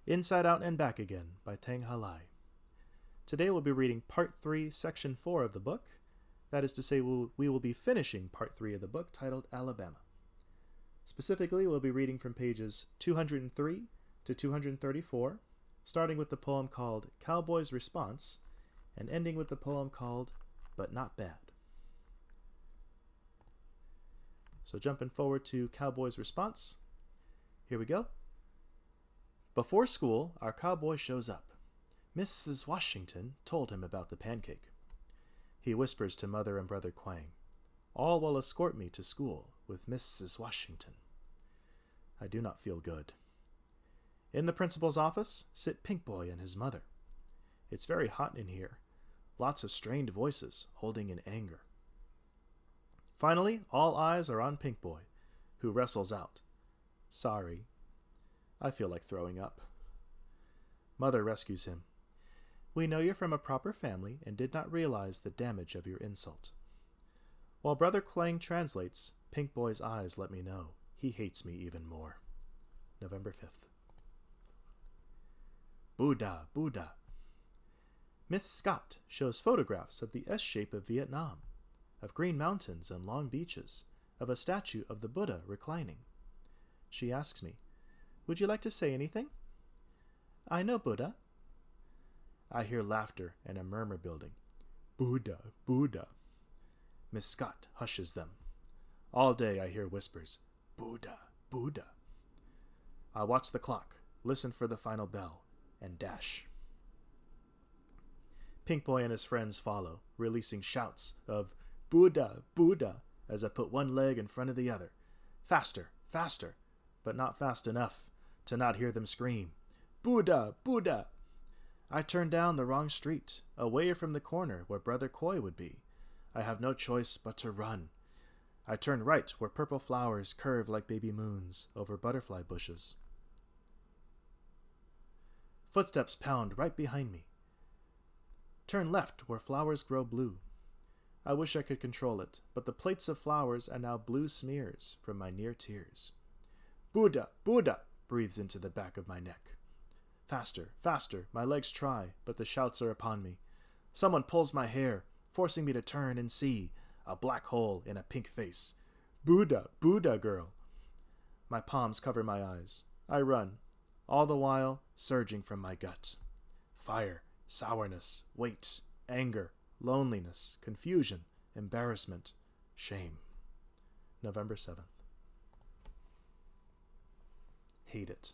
Inside Out and Back Again by Tang Halai. Today we'll be reading Part 3, Section 4 of the book. That is to say, we will be finishing Part 3 of the book titled Alabama. Specifically, we'll be reading from pages 203 to 234, starting with the poem called Cowboy's Response, and ending with the poem called But Not Bad. So jumping forward to Cowboy's Response, here we go. Before school, our cowboy shows up. Mrs. Washington told him about the pancake. He whispers to Mother and Brother Quang, "All will escort me to school with Mrs. Washington." I do not feel good. In the principal's office sit Pink Boy and his mother. It's very hot in here. Lots of strained voices holding in anger. Finally, all eyes are on Pink Boy, who wrestles out, "Sorry." I feel like throwing up. Mother rescues him. "We know you're from a proper family and did not realize the damage of your insult." While Brother Quang translates, Pink Boy's eyes let me know he hates me even more. November 5th. Buddha, Buddha. Miss Scott shows photographs of the S-shape of Vietnam, of green mountains and long beaches, of a statue of the Buddha reclining. She asks me, "Would you like to say anything?" "I know Buddha." I hear laughter and a murmur building. "Buddha, Buddha." Miss Scott hushes them. All day I hear whispers, "Buddha, Buddha." I watch the clock, listen for the final bell, and dash. Pink Boy and his friends follow, releasing shouts of "Buddha, Buddha," as I put one leg in front of the other. Faster, faster, but not fast enough to not hear them scream, "Buddha, Buddha." I turn down the wrong street, away from the corner where Brother Coy would be. I have no choice but to run. I turn right where purple flowers curve like baby moons over butterfly bushes. Footsteps pound right behind me. Turn left where flowers grow blue. I wish I could control it, but the plates of flowers are now blue smears from my near tears. "Buddha, Buddha," breathes into the back of my neck. Faster, faster, my legs try, but the shouts are upon me. Someone pulls my hair, forcing me to turn and see a black hole in a pink face. "Buddha, Buddha, girl." My palms cover my eyes. I run, all the while surging from my gut. Fire, sourness, weight, anger, loneliness, confusion, embarrassment, shame. November 7th. Hate it.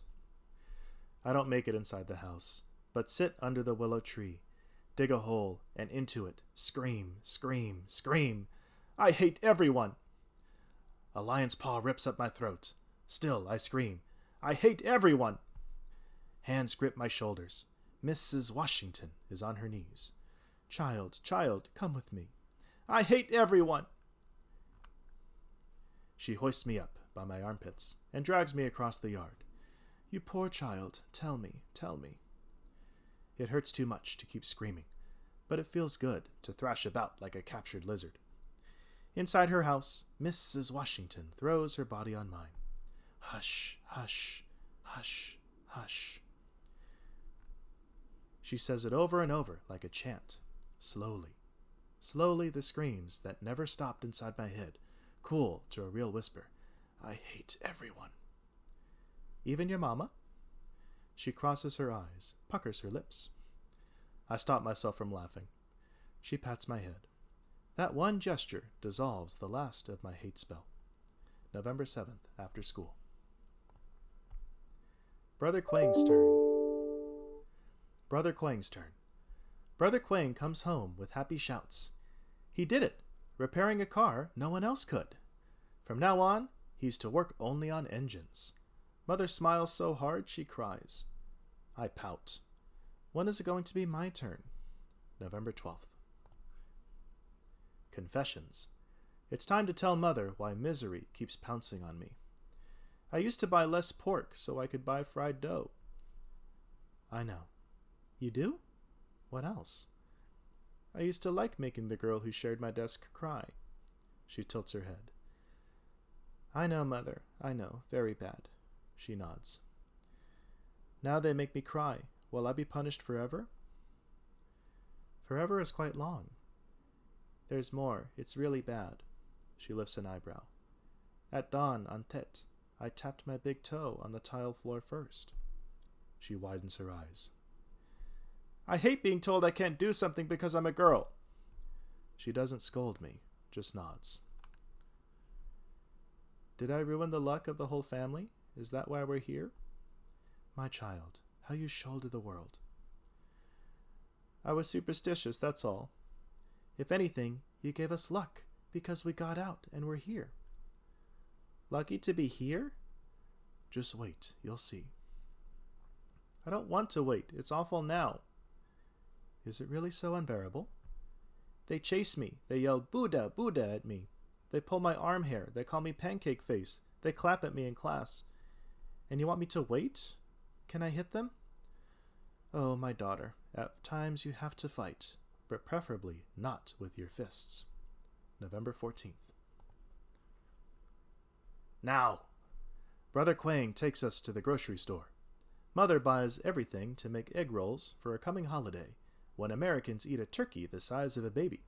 I don't make it inside the house, but sit under the willow tree, dig a hole, and into it, scream, scream, scream. I hate everyone. A lion's paw rips up my throat. Still, I scream, "I hate everyone." Hands grip my shoulders. Mrs. Washington is on her knees. "Child, child, come with me. I hate everyone." She hoists me up by my armpits and drags me across the yard. "You poor child, tell me, tell me." It hurts too much to keep screaming, but it feels good to thrash about like a captured lizard. Inside her house, Mrs. Washington throws her body on mine. "Hush, hush, hush, hush." She says it over and over like a chant, slowly. Slowly the screams that never stopped inside my head cool to a real whisper. "I hate everyone." "Even your mama?" She crosses her eyes, puckers her lips. I stop myself from laughing. She pats my head. That one gesture dissolves the last of my hate spell. November 7th, after school. Brother Quang's turn. Brother Quang's turn. Brother Quang comes home with happy shouts. He did it, repairing a car no one else could. From now on, he's to work only on engines. Mother smiles so hard she cries. I pout. When is it going to be my turn? November 12th. Confessions. It's time to tell Mother why misery keeps pouncing on me. I used to buy less pork so I could buy fried dough. I know. You do? What else? I used to like making the girl who shared my desk cry. She tilts her head. I know, Mother. I know. Very bad. She nods. Now they make me cry. Will I be punished forever? Forever is quite long. There's more. It's really bad. She lifts an eyebrow. At dawn, on Tet, I tapped my big toe on the tile floor first. She widens her eyes. I hate being told I can't do something because I'm a girl. She doesn't scold me, just nods. Did I ruin the luck of the whole family? Is that why we're here? My child, how you shoulder the world. I was superstitious, that's all. If anything, you gave us luck, because we got out and we're here. Lucky to be here? Just wait, you'll see. I don't want to wait. It's awful now. Is it really so unbearable? They chase me. They yell, Buddha, Buddha at me. They pull my arm hair. They call me pancake face. They clap at me in class. And you want me to wait? Can I hit them? Oh, my daughter, at times you have to fight, but preferably not with your fists. November 14th. Now! Brother Quang takes us to the grocery store. Mother buys everything to make egg rolls for a coming holiday, when Americans eat a turkey the size of a baby.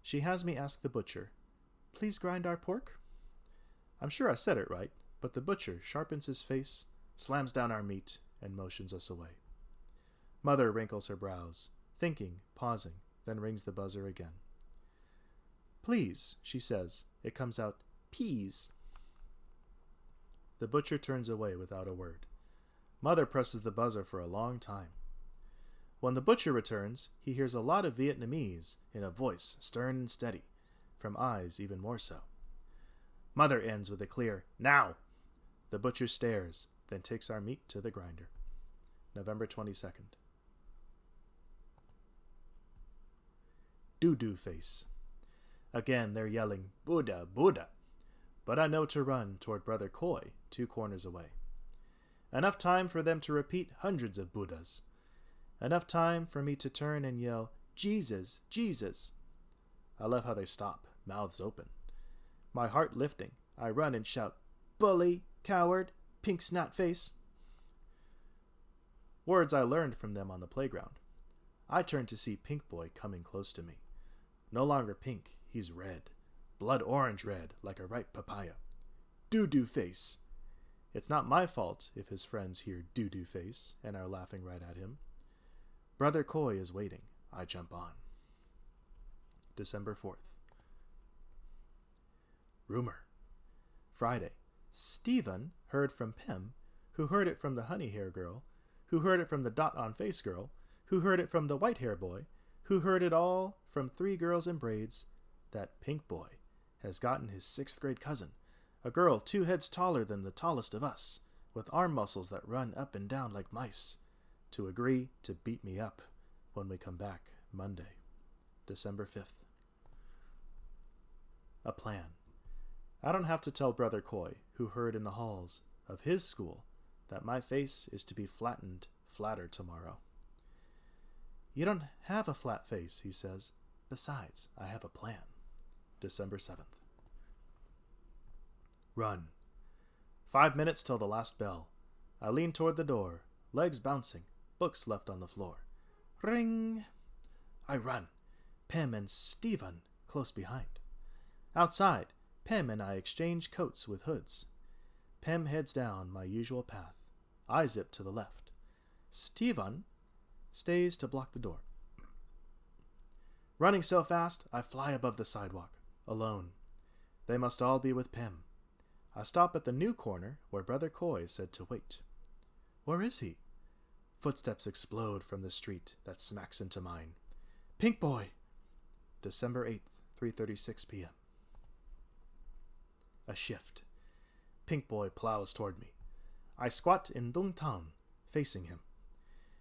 She has me ask the butcher, please grind our pork? I'm sure I said it right, but the butcher sharpens his face, slams down our meat, and motions us away. Mother wrinkles her brows, thinking, pausing, then rings the buzzer again. Please, she says. It comes out, peas. The butcher turns away without a word. Mother presses the buzzer for a long time. When the butcher returns, he hears a lot of Vietnamese in a voice stern and steady, from eyes even more so. Mother ends with a clear, now! The butcher stares, then takes our meat to the grinder. November 22nd. Doo-doo face. Again they're yelling, Buddha, Buddha. But I know to run toward Brother Koi, 2 corners away. Enough time for them to repeat hundreds of Buddhas. Enough time for me to turn and yell, Jesus, Jesus. I love how they stop, mouths open. My heart lifting, I run and shout, bully, coward, pink snot face. Words I learned from them on the playground. I turn to see Pink Boy coming close to me. No longer pink, he's red. Blood orange red, like a ripe papaya. Doo-doo face. It's not my fault if his friends hear doo-doo face and are laughing right at him. Brother Koi is waiting. I jump on. December 4th. Rumor. Friday. Stephen heard from Pim, who heard it from the honey hair girl, who heard it from the dot on face girl, who heard it from the white hair boy, who heard it all from 3 girls in braids, that Pink Boy has gotten his 6th grade cousin, a girl 2 heads taller than the tallest of us, with arm muscles that run up and down like mice, to agree to beat me up when we come back Monday, December 5th. A plan. I don't have to tell Brother Koi, who heard in the halls of his school, that my face is to be flattened flatter tomorrow. You don't have a flat face, he says. Besides, I have a plan. December 7th. Run. 5 minutes till the last bell. I lean toward the door, legs bouncing, books left on the floor. Ring! I run. Pim and Stephen close behind. Outside, Pim and I exchange coats with hoods. Pim heads down my usual path. I zip to the left. Stephen stays to block the door. Running so fast, I fly above the sidewalk, alone. They must all be with Pim. I stop at the new corner where Brother Koi said to wait. Where is he? Footsteps explode from the street that smacks into mine. Pink Boy! December 8th, 3:36 p.m. A shift. Pink Boy plows toward me. I squat in Dung Tang, facing him.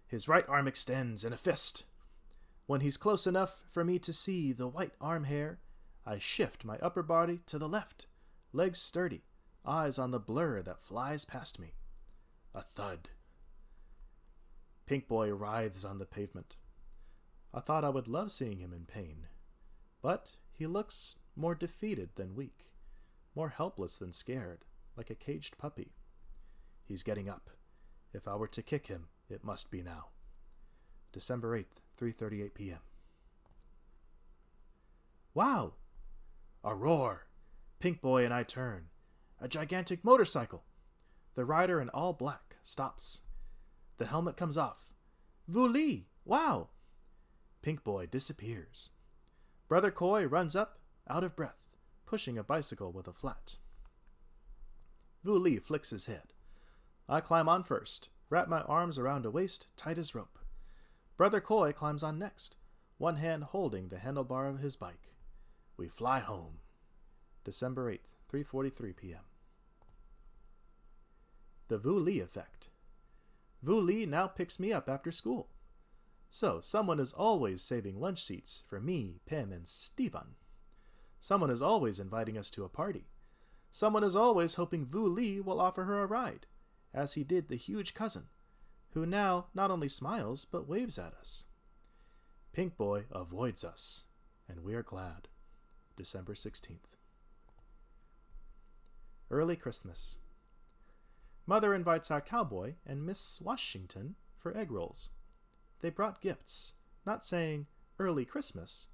His right arm extends in a fist. When he's close enough for me to see the white arm hair, I shift my upper body to the left, legs sturdy, eyes on the blur that flies past me. A thud. Pink Boy writhes on the pavement. I thought I would love seeing him in pain, but he looks more defeated than weak, more helpless than scared, like a caged puppy. He's getting up. If I were to kick him, it must be now. December 8th, 3:38 p.m. Wow! A roar! Pink Boy and I turn. A gigantic motorcycle! The rider in all black stops. The helmet comes off. Vu Li! Wow! Pink Boy disappears. Brother Koi runs up, out of breath, pushing a bicycle with a flat. Vu Li flicks his head. I climb on first, wrap my arms around a waist tight as rope. Brother Koi climbs on next, one hand holding the handlebar of his bike. We fly home. December 8th, 3:43 p.m. The Vu Li effect. Vu Li now picks me up after school. So, someone is always saving lunch seats for me, Pim, and Stevan. Someone is always inviting us to a party. Someone is always hoping Vu Li will offer her a ride, as he did the huge cousin, who now not only smiles but waves at us. Pink Boy avoids us, and we are glad. December 16th. Early Christmas. Mother invites our cowboy and Miss Washington for egg rolls. They brought gifts, not saying Early Christmas,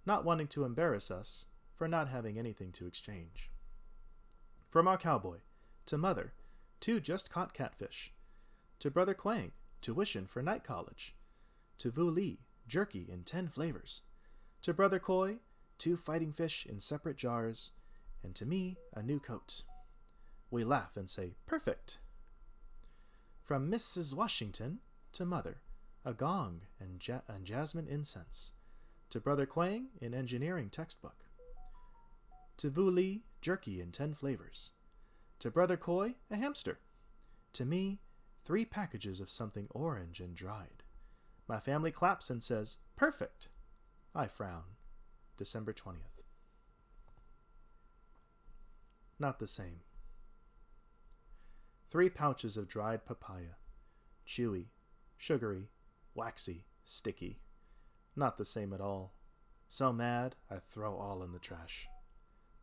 not wanting to embarrass us for not having anything to exchange. From our cowboy, to Mother, 2 just caught catfish. To Brother Quang, tuition for night college. To Vu Li, jerky in 10 flavors. To Brother Koi, 2 fighting fish in separate jars. And to me, a new coat. We laugh and say, perfect. From Mrs. Washington to Mother, a gong and jasmine incense. To Brother Quang, an engineering textbook. To Vu Li, jerky in 10 flavors. To Brother Koi, a hamster. To me, 3 packages of something orange and dried. My family claps and says, perfect. I frown. December 20th. Not the same. 3 pouches of dried papaya. Chewy, sugary, waxy, sticky. Not the same at all. So mad, I throw all in the trash.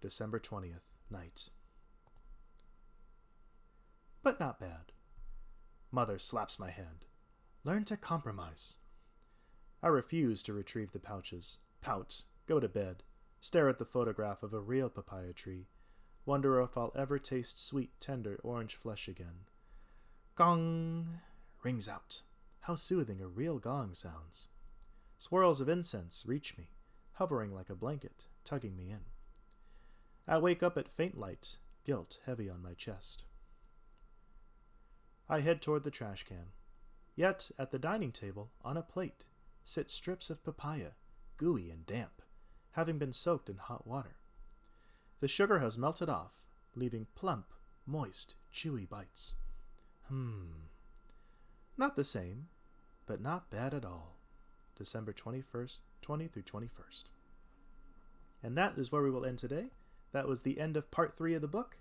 December 20th, night. But not bad. Mother slaps my hand. Learn to compromise. I refuse to retrieve the pouches, pout, go to bed, stare at the photograph of a real papaya tree, wonder if I'll ever taste sweet, tender orange flesh again. Gong! Rings out. How soothing a real gong sounds. Swirls of incense reach me, hovering like a blanket, tugging me in. I wake up at faint light, guilt heavy on my chest. I head toward the trash can. Yet, at the dining table, on a plate, sit strips of papaya, gooey and damp, having been soaked in hot water. The sugar has melted off, leaving plump, moist, chewy bites. Not the same, but not bad at all. December 21st, 20 through 21st. And that is where we will end today. That was the end of part 3 of the book.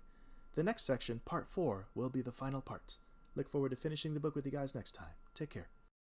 The next section, part 4, will be the final part. Look forward to finishing the book with you guys next time. Take care.